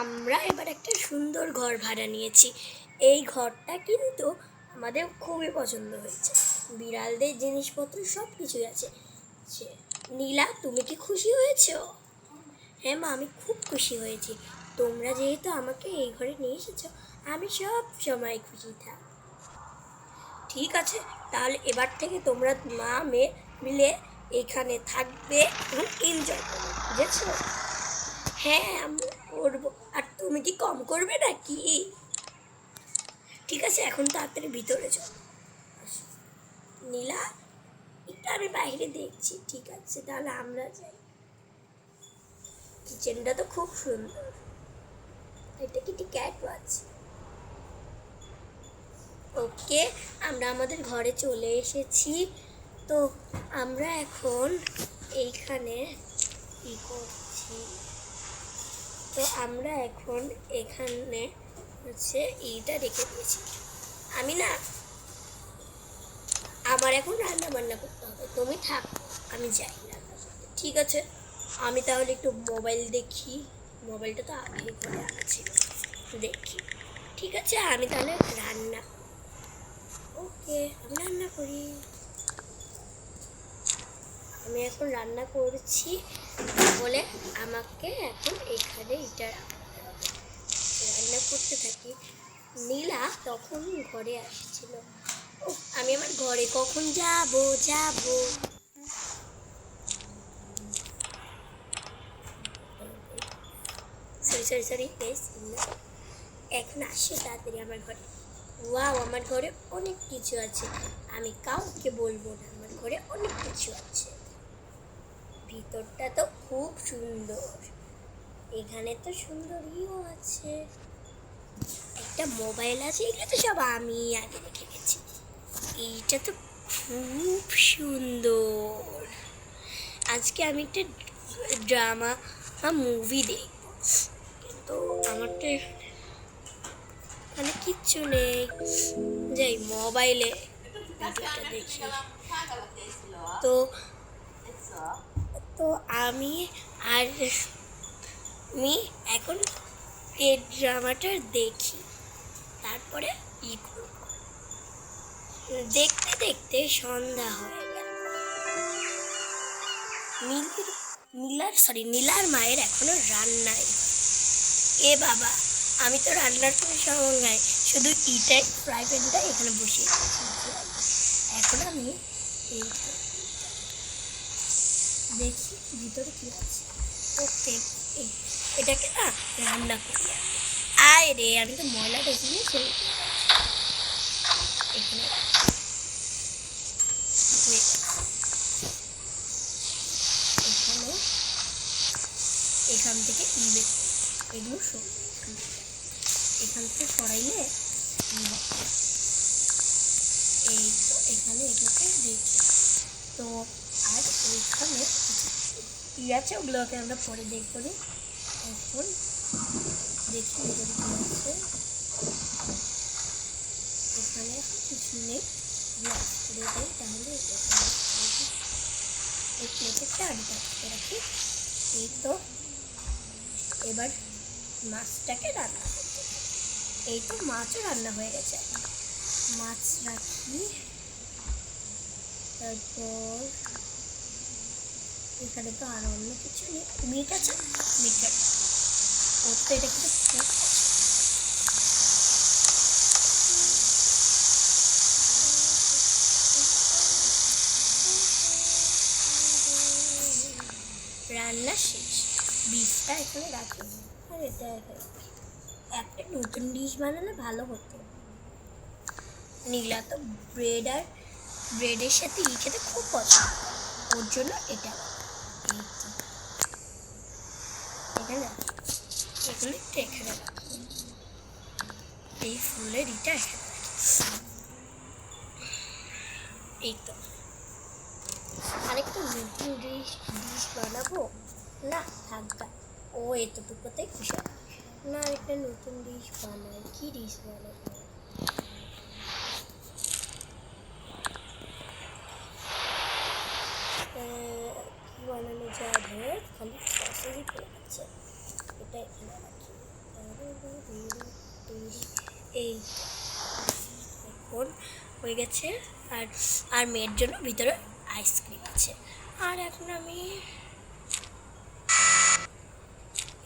আমরা এবার একটা সুন্দর ঘর ভাড়া নিয়েছি। এই ঘরটা কিন্তু আমাদের খুবই পছন্দ হয়েছে। বিড়ালদের জিনিসপত্র সব কিছুই আছে। নীলা, তুমি কি খুশি হয়েছো? হ্যাঁ মা, আমি খুব খুশি হয়েছি। তোমরা যেহেতু আমাকে এই ঘরে নিয়ে এসেছো, আমি সব সময় খুশি থাক। ঠিক আছে, তাহলে এবার থেকে তোমরা মা মেয়ে মিলে এখানে থাকবে এবং এনজয় করবে, বুঝেছো? হ্যাঁ, আমি করবো। আর তুমি কি কম করবে নাকি? ঠিক আছে, এখন তাড়াতাড়ি ভিতরে চলো। নীলা, একটু আমি বাইরে দেখছি। ঠিক আছে, তাহলে আমরা যাই। কিচেনটা তো খুব সুন্দর। এটা কিটি ক্যাটও আছে। ওকে, আমরা আমাদের ঘরে চলে এসেছি। তো আমরা এখন এইখানে কি করছি? তো আমরা এখন এখানে হচ্ছে এইটা রেখে দিয়েছি। আমি না, আমার এখন রান্না বান্না করতে হবে। তুমি থাক, আমি যাই রান্না করতে। ঠিক আছে, আমি তাহলে একটু মোবাইল দেখি। মোবাইলটা তো আগে করে আনা ছিল, দেখি। ঠিক আছে, আমি তাহলে রান্না। ওকে, আমি রান্না করি। আমি এখন রান্না করছি বলে আমাকে এখন এখানে এটা রাখতে হবে। রান্না করতে থাকি। নীলা তখন ঘরে আসছিল। ও, আমি আমার ঘরে কখন যাব? সরি এখন আসে তাড়াতাড়ি আমার ঘরে। ওয়াও, আমার ঘরে অনেক কিছু আছে। আমি কাউকে বলবো না, আমার ঘরে অনেক কিছু আছে। ভিতরটা তো খুব সুন্দর। এখানে তো সুন্দরীও আছে। একটা মোবাইল আছে, এগুলো তো সব আমি আগে রেখে গেছি। এইটা তো খুব সুন্দর। আজকে আমি একটা ড্রামা মুভি দেখব, কিন্তু আমার তো এখানে কিচ্ছু নেই। যাই মোবাইলে ভিডিওটা দেখি। তো তো আমি আর আমি এখন এই ড্রামাটা দেখি, তারপরে করব। দেখতে দেখতে সন্ধ্যা হয়ে গেল। নীলার মায়ের এখনো রান্নাই। এ বাবা, আমি তো রান্নার কোনো সময় শুধু ইটাই ফ্রাই প্যানটা এখানে বসিয়ে এখন আমি এইটা দেখি ভিতরে কি আছে। ওকে, এটাকে না রান্না করি। আয় রে, আমি তো ময়লা ঢেকে ফেলে এখানে এখান থেকে এগুলো এখান থেকে সরাইলে এই তো এখানে এগুলোকে দিয়েছি। তো আর ওইখানে কি আছে ওগুলোকে আমরা পরে দেখবো। এখন দেখি ভিতরে কি আছে। এখানে কিছু নেই, করে দেয় তাহলে এই প্লেটেরটা আমি রাখতে রাখি। এই তো এবার মাছটাকে রান্না করতে। এই তো মাছও রান্না হয়ে গেছে। মাছ রাখি, তারপর এখানে তো আর অন্য কিছু নেই। মিট আছে, মিট ওর তো এটা কিন্তু খুব রান্না শেষ। বীজটা এখানে রাখি, আর এটা একটা নতুন ডিশ বানালে ভালো হতো। নীলা তো ব্রেডের সাথে খেতে খুব পছন্দ, ওর জন্য এটা এখানে এখানে এই ফুলের এটা এখানে এই তো আরেকটা নতুন ডিশ বানাবো না, থাকবা। ও এতটুকুতেই খুশি না, আরেকটা নতুন ডিশ বানাই। কি ডিশ বানাবো? বানানো যায় খালি অ্যাক্সেসরি হয়ে গেছে। এটা এখানে রাখি। এই এখন হয়ে গেছে। আর আর মেয়ের জন্য ভিতরে আইসক্রিম আছে। আর এখন আমি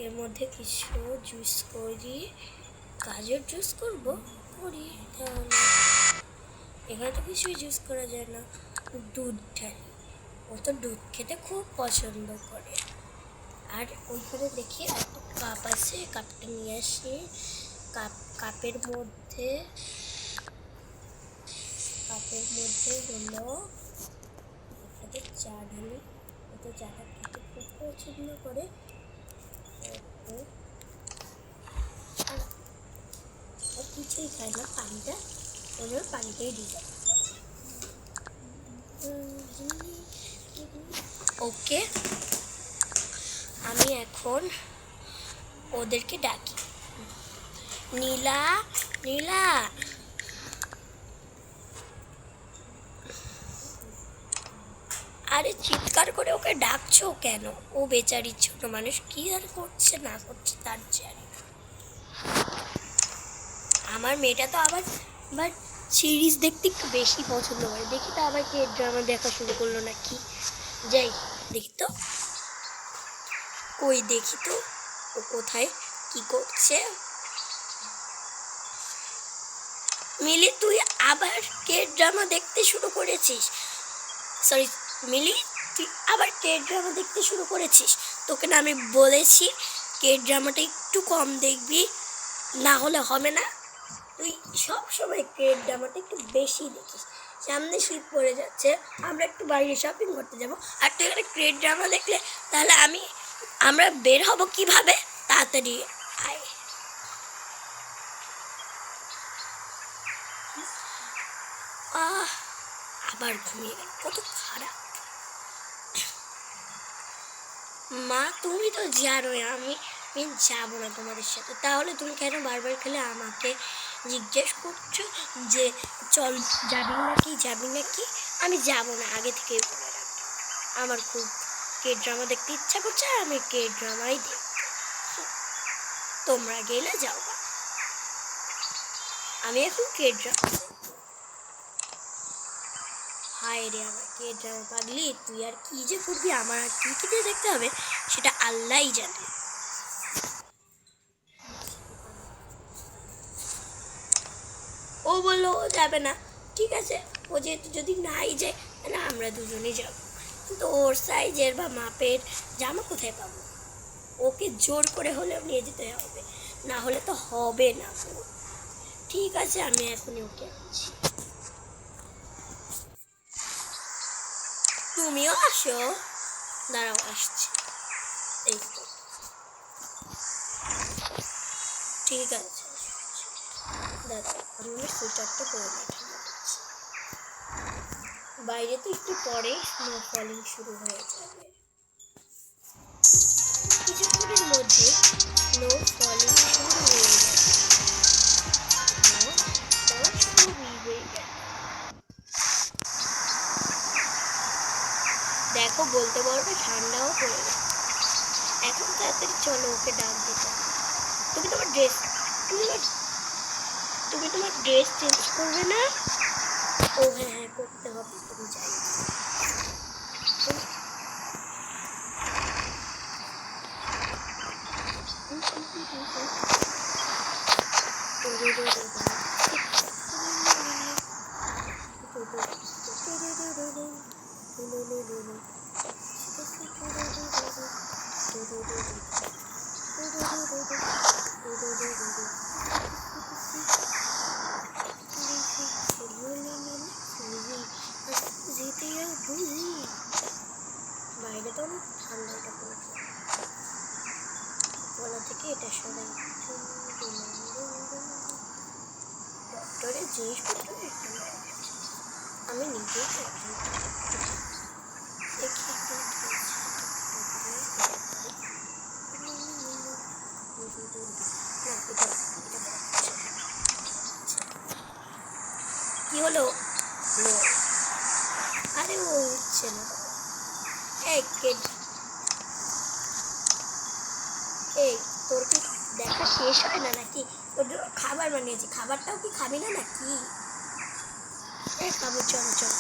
এর মধ্যে কিছু জুস করি, গাজর জুস করি তাহলে। এখানে তো কিছুই জুস করা যায় না, দুধ ঢালি। ও তো দুধ খেতে খুব পছন্দ করে। আর ওইখানে দেখি একটা কাপ আছে, কাপটা নিয়ে আসি। কাপের মধ্যে হলো এটাতে চা ঢালি। ও তো চাটা খেতে খুব পছন্দ করে। ও কিছুই খায় না, পানিটা ওদের পানিটাই দিয়ে ওকে। আমি এখন ওদেরকে ডাকি, নীলা নীলা। আরে চিৎকার করে ওকে ডাকছো কেন? ও বেচারি ছোট মানুষ, কি আর করছে না করছে তার জানি। আমার মেয়েটা তো আবার সিরিজ দেখতে একটু বেশি পছন্দ করে। দেখি তো আবার কে ড্রামা দেখা শুরু করলো নাকি। যাই দেখি তো, কই দেখি তো ও কোথায় কি করছে। মিলি, তুই আবার কে ড্রামা দেখতে শুরু করেছিস? সরি মিলি, তুই আবার কে ড্রামা দেখতে শুরু করেছিস? তোকে না আমি বলেছি কে ড্রামাটা একটু কম দেখবি, না হলে হবে না। তুই সব সময় কে ড্রামাটা একটু বেশি দেখিস। সামনে শীত পড়ে যাচ্ছে, আমরা একটু বাইরে শপিং করতে যাব, আর তুই এখানে কে ড্রামা দেখলে তাহলে আমরা বের হব কিভাবে? তাড়াতাড়ি আয়। আবার ঘুমিয়ে গেল, কত খারাপ। মা, তুমি তো জানোই আমি যাবো না তোমাদের সাথে। তাহলে তুমি কেন বারবার খেলে আমাকে জিজ্ঞেস করছো যে চল যাবি নাকি? আমি যাব না, আগে থেকে বলে রাখি। আমার খুব কে ড্রামা দেখতে ইচ্ছা করছে, আর আমি কে ড্রামাই দেখব। তোমরা গেলে যাও, আমি এখন কে ড্রামা। হায় রে আমার কে ড্রামা পাগলি, তুই আর কি যে করবি, আমার আর কি যে দেখতে হবে সেটা আল্লাহই জানে। ও বললো ও যাবে না, ঠিক আছে, ও যেহেতু যদি নাই যায় তাহলে আমরা দুজনেই যাব। কিন্তু ওর সাইজের বা মাপের জামা কোথায় পাবো? ওকে জোর করে হলেও নিয়ে যেতে হবে, না হলে তো হবে না। ঠিক আছে, আমি এখনই ওকে আনছি। তুমিও আসো, দাঁড়াও আসছি। এই তো ঠিক আছে, দাঁড়াও আমি সুইটারটা করে নিচ্ছি। বাইরে তো একটু পরে স্নো ফলিং শুরু হয়ে যাবে, কিছুক্ষণের মধ্যে স্নো ফলিং শুরু হয়ে যাবে। দেখো, বলতে বলতে ঠান্ডাও পড়ে গেছে। এখন তাড়াতাড়ি চলো, ওকে ডাক দিতে। তুমি তোমার ড্রেস চেঞ্জ করবে না? ও হ্যাঁ করতে হবে, তুমি যাই। বাইরে তো অনেক ঠান্ডাটা পড়েছে, গলা থেকে এটা সরাই। ডক্টরের জিনিসপত্র আমি নিজেই দেখি কি হলো? আরে ও হচ্ছে না। তোর কি দেখা শেষ হয় না নাকি? ওর খাবার বানিয়েছি, খাবারটাও কি খাবি না নাকি? খাবো, চল চল।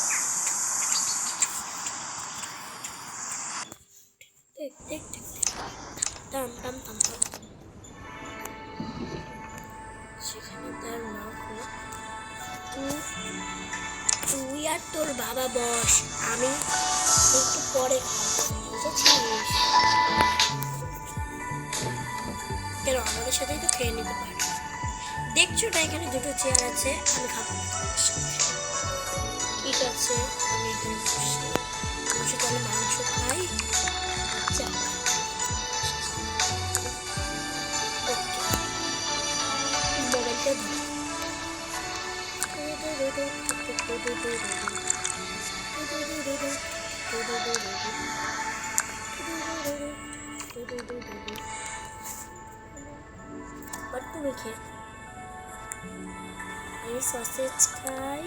দেখ দেখ দেখ, টাম টাম টাম টাম। সেখানে তার মা বলে, তুই আর তোর বাবা বস, আমি একটু পরে খাবো, বুঝেছিস? কেন, আমাদের সাথেই তো খেয়ে নিতে পারে। দেখছো না এখানে দুটো চেয়ার আছে, আমি খাবো না তোমার সাথে। ঠিক আছে, আমি এখানে বসে বসে তাহলে মাংস খাই। আচ্ছা, ওকে, মোবাইলটা ধর। বাট তুমি খেয়ে, আমি সসেজ খাই।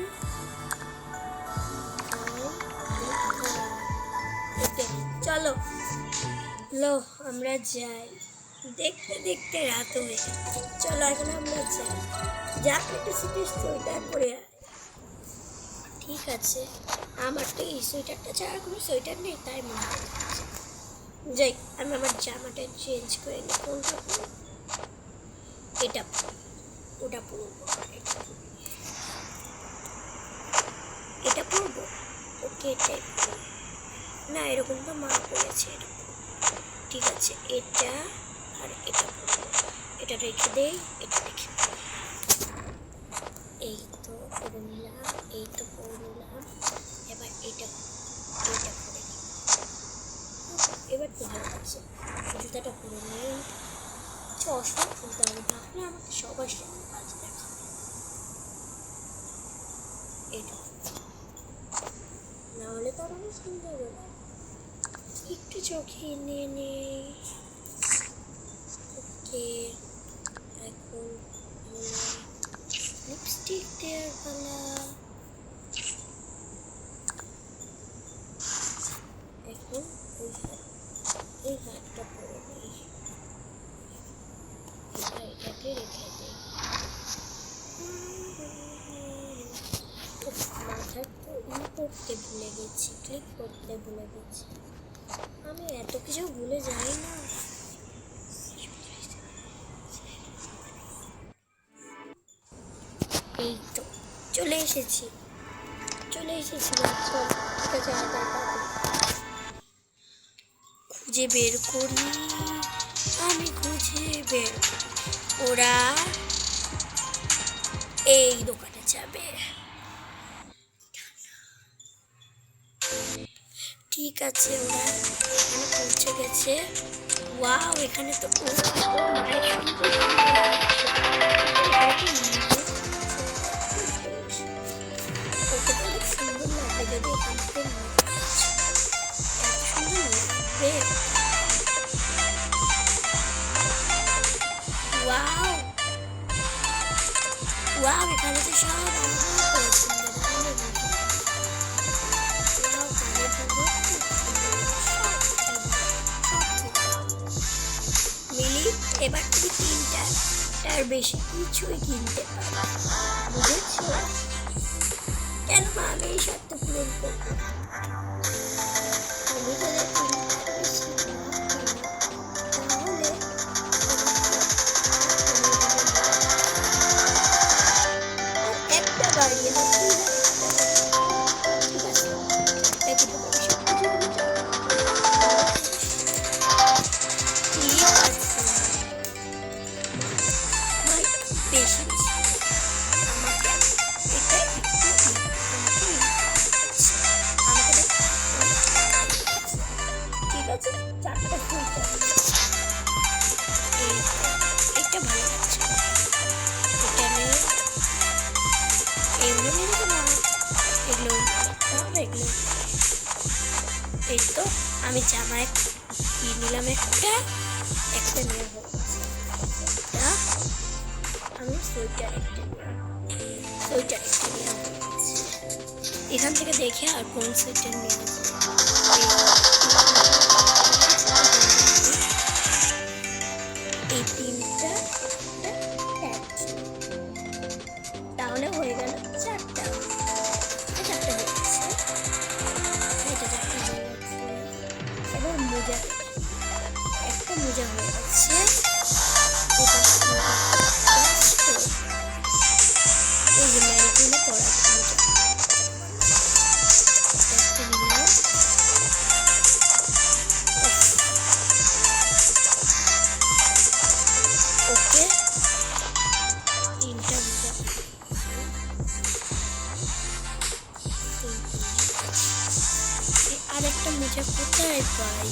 চলো লো, আমরা যাই। দেখতে দেখতে রাত হয়ে গেছে, চলো এখন আমরা যাই। যা কেটেছিস সোয়েটার পরে আয়। ঠিক আছে, আমার তো এই সোয়েটারটা ছাড়া কোনো সোয়েটার নেই, তাই মনে হচ্ছে। যাই, আমি আমার জামাটা চেঞ্জ করে নিই। কোনটা পরবো? এটা ওটা পরবো, এটা পরবো। ওকে, এটাই না, এরকম তো মা পড়েছে, এটা ঠিক আছে। এটা আর এটা পরবো, এটা রেখে দেই, এটা রেখে দেই। এই তো পরে নিলাম, এই তো পরে নিলাম। এবার এটা এটা পরে নিই। এবার তো ভালো লাগছে। জুতাটা পরে নেই, চশমা খুলতে হবে, তাহলে আমাকে সবার সামনে কাজ দেখাবে। এটা না হলে তো আমার সুন্দর হবে। একটু চোখে নিয়ে নেই। ওকে, এখন লিপস্টিক দেওয়ার পালা। এখন এই হাতটা পরে নিই, এটাকে রেখে দিই। মাথার তো করতে ভুলে গেছি, ক্লিক করতে ভুলে গেছি। আমি এত কিছু ভুলে যাই না। এই তো চলে এসেছি, চলে এসেছি। খুঁজে বের করি, আমি খুঁজে বের করি। ওরা এই দোকানে যাবে। ঠিক আছে, ওরা এখানে পৌঁছে গেছে। ওয়াও, এখানে তো সুন্দর লাগবে যদি এখান থেকে সুন্দর লাগবে। ওয়াও ওয়াও, এখানে তো সব মিলি, এবার তুমি তিনটার বেশি কিছুই কিনতে পারো, বুঝেছো? কেন মা, আমি এই শর্ত পূরণ করবো। আমি তাহলে তিনটার বেশি তাহলে একটা বাড়িয়ে দাও, ঠিক আছে? এটা কিন্তু সব কিছু ঠিক আছে। বেশি বেশি আমাকে এটা আমাকে ঠিক আছে, চারটা ফুল চাই। এইটা ভালো লাগছে, এটা নিয়ে এগুলো নিয়ে নেবো না, এগুলো এগুলো। এই তো আমি জামা কি নিলাম, একটা একটা নিয়ে হবো। আমি সোয়েটার একটা নিয়ে এখান থেকে দেখে আর কোন সোয়েটার নিয়ে এই পাই।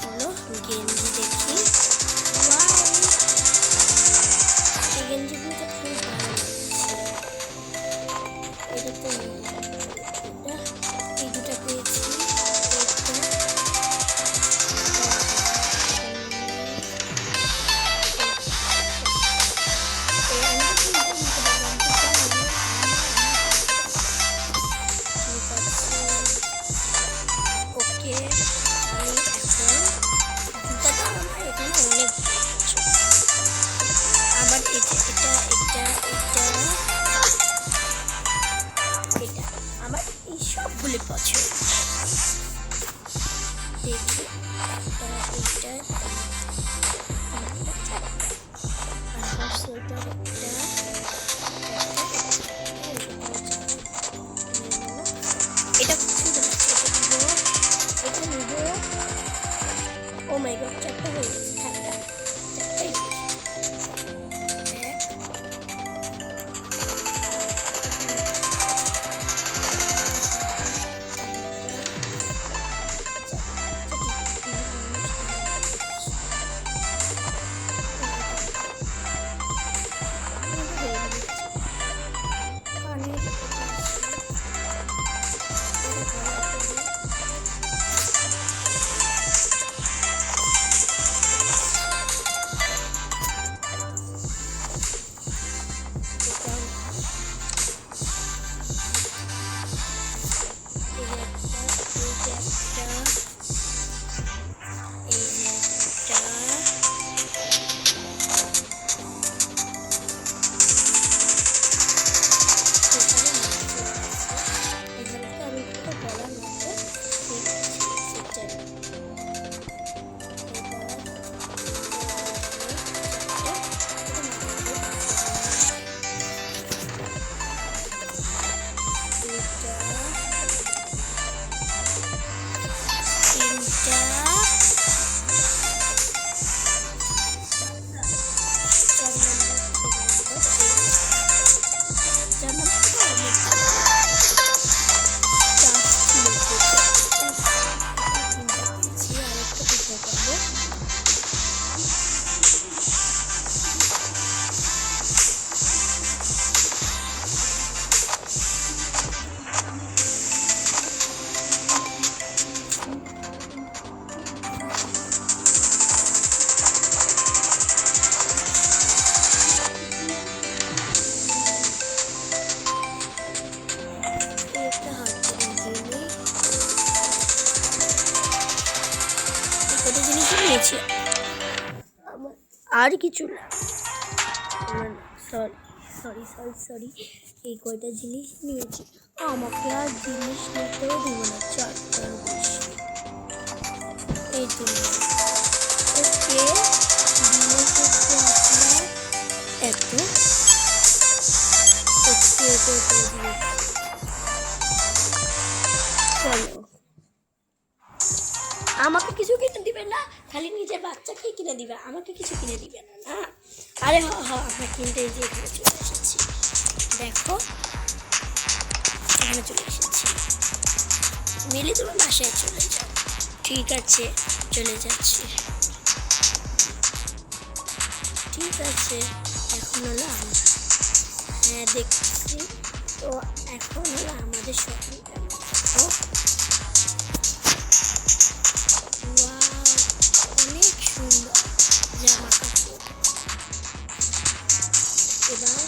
হলো গেঞ্জি দেখি, এই গেঞ্জিগুলো তো খুব ভালো লাগছে। এটা তো এই দুটা পেয়েছি। ওকে, আমি এখন জুতাটা আমার এখানে অনেক আমার এই যে এটা আমার এই সবগুলি পছন্দ। দেখি এটা খুব সুন্দর লাগছে। এটা নিব। ও মাই গড, চারটা হয়ে গেছে। চারটাই নিয়েছি। আর কিছু না, সরি এই কয়টা জিনিস নিয়েছি। আমাকে আর জিনিস নিতেও দিব না, চারটার বেশি। এই জন্য ওকে জিনিস হচ্ছে আপনার এত চলো, আমাকে কিছু কিনে দিবে না, খালি নিজের বাচ্চাকে কিনে দিবে, আমাকে কিছু কিনে দিবে না। না আরে আমরা কিনতে এই যে এখানে চলে এসেছি। দেখো এখানে চলে এসেছি। মিলি তোমার বাসায় চলে যাও। ঠিক আছে, চলে যাচ্ছি। ঠিক আছে, এখন হলো আমরা, হ্যাঁ দেখছি তো, এখন হলো আমাদের শপিংটা। অনেক সুন্দর জামা কাপড়। এবার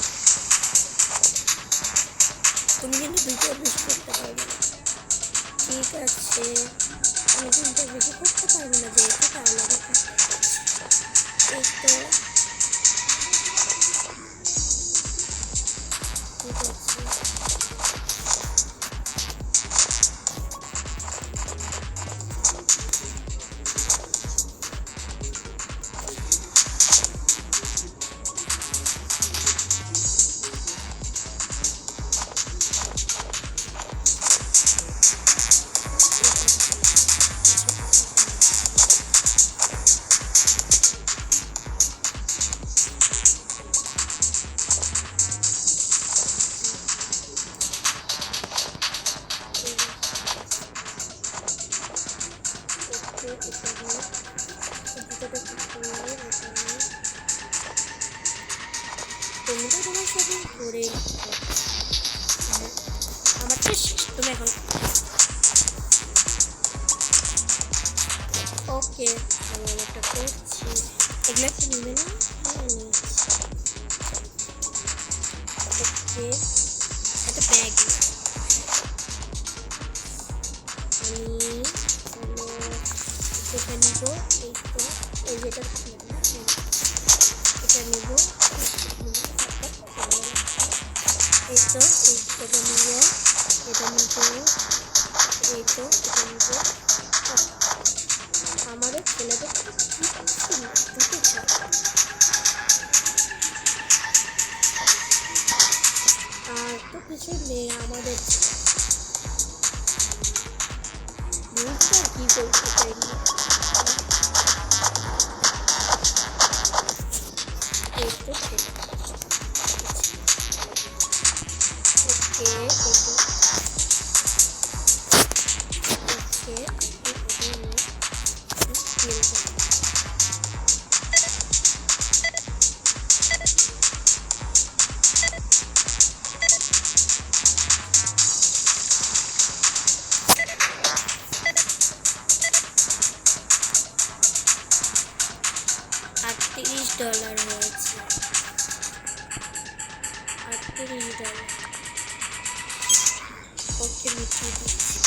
তুমি কিন্তু দুটো বেশি করতে পারবে না। ঠিক আছে, আমি দুটো বেশি করতে পারবো না, যেহেতু তাহলে এই তো ঠিক আছে। তুমি তো তোমার সাথে ঘুরে আমার তো শেষ, তুমি এখন ওকে আমি একটা করছি। এগুলো একটা নিবে না? ওকে একটা ব্যাগ আমি এটা নিব। এই তো এই যেটা এটা নিব। এই তো এইটা নিব, এটা নিব, এই তো এটা নিব। আমাদের ছেলেদের দুটো চাই, আর তো কিছু নেই আমাদের। কি করতে চাই এই তো ওকে $38 হয়েছে, $38। ওকে মিটিয়ে দিচ্ছি।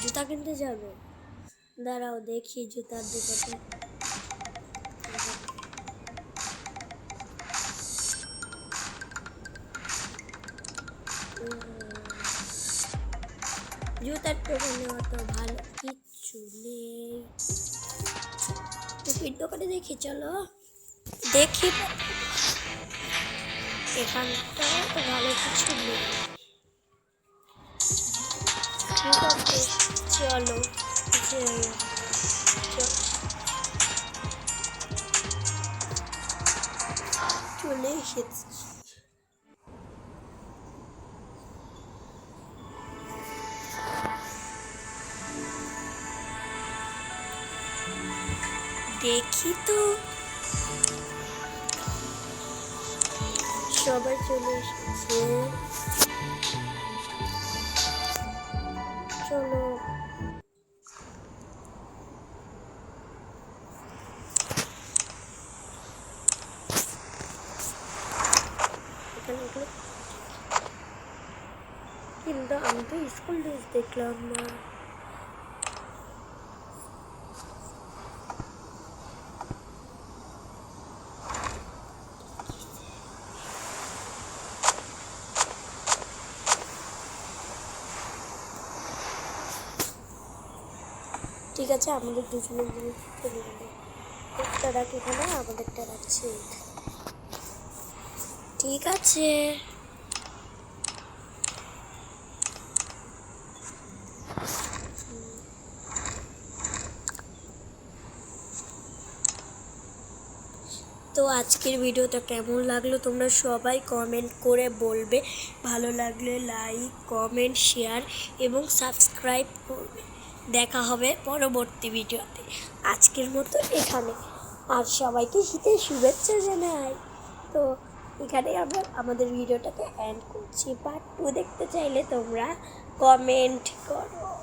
জুতা কিনতে যাবে? দাঁড়াও দেখি জুতার দোকানে। জুতার দোকানে অত ভালো কিচ্ছু নেই। টুপির দোকানে দেখি, চলো দেখি। এখানটা তো ভালো কিছু নেই। ঠিক আছে চলো চলে এসেছি। দেখি তো সবাই চলে এসেছে, চলো। কিন্তু আমি তো স্কুল ড্রেস দেখলাম না। ঠিক আছে আমাদের দুজনের জিনিস চলে গেল। একটা রাখ এখানে, আমাদেরটা রাখছি। ঠিক আছে তো আজকের ভিডিওটা কেমন লাগলো তোমরা সবাই কমেন্ট করে বলবে। ভালো লাগলে লাইক কমেন্ট শেয়ার এবং সাবস্ক্রাইব করবে। দেখা হবে পরবর্তী ভিডিওতে। আজকের মতো এখানে, আর সবাইকে শীতের শুভেচ্ছা জানাই। তো এখানে আমরা আমাদের ভিডিওটাকে এন্ড করছি। পার্ট 2 দেখতে চাইলে তোমরা কমেন্ট করো।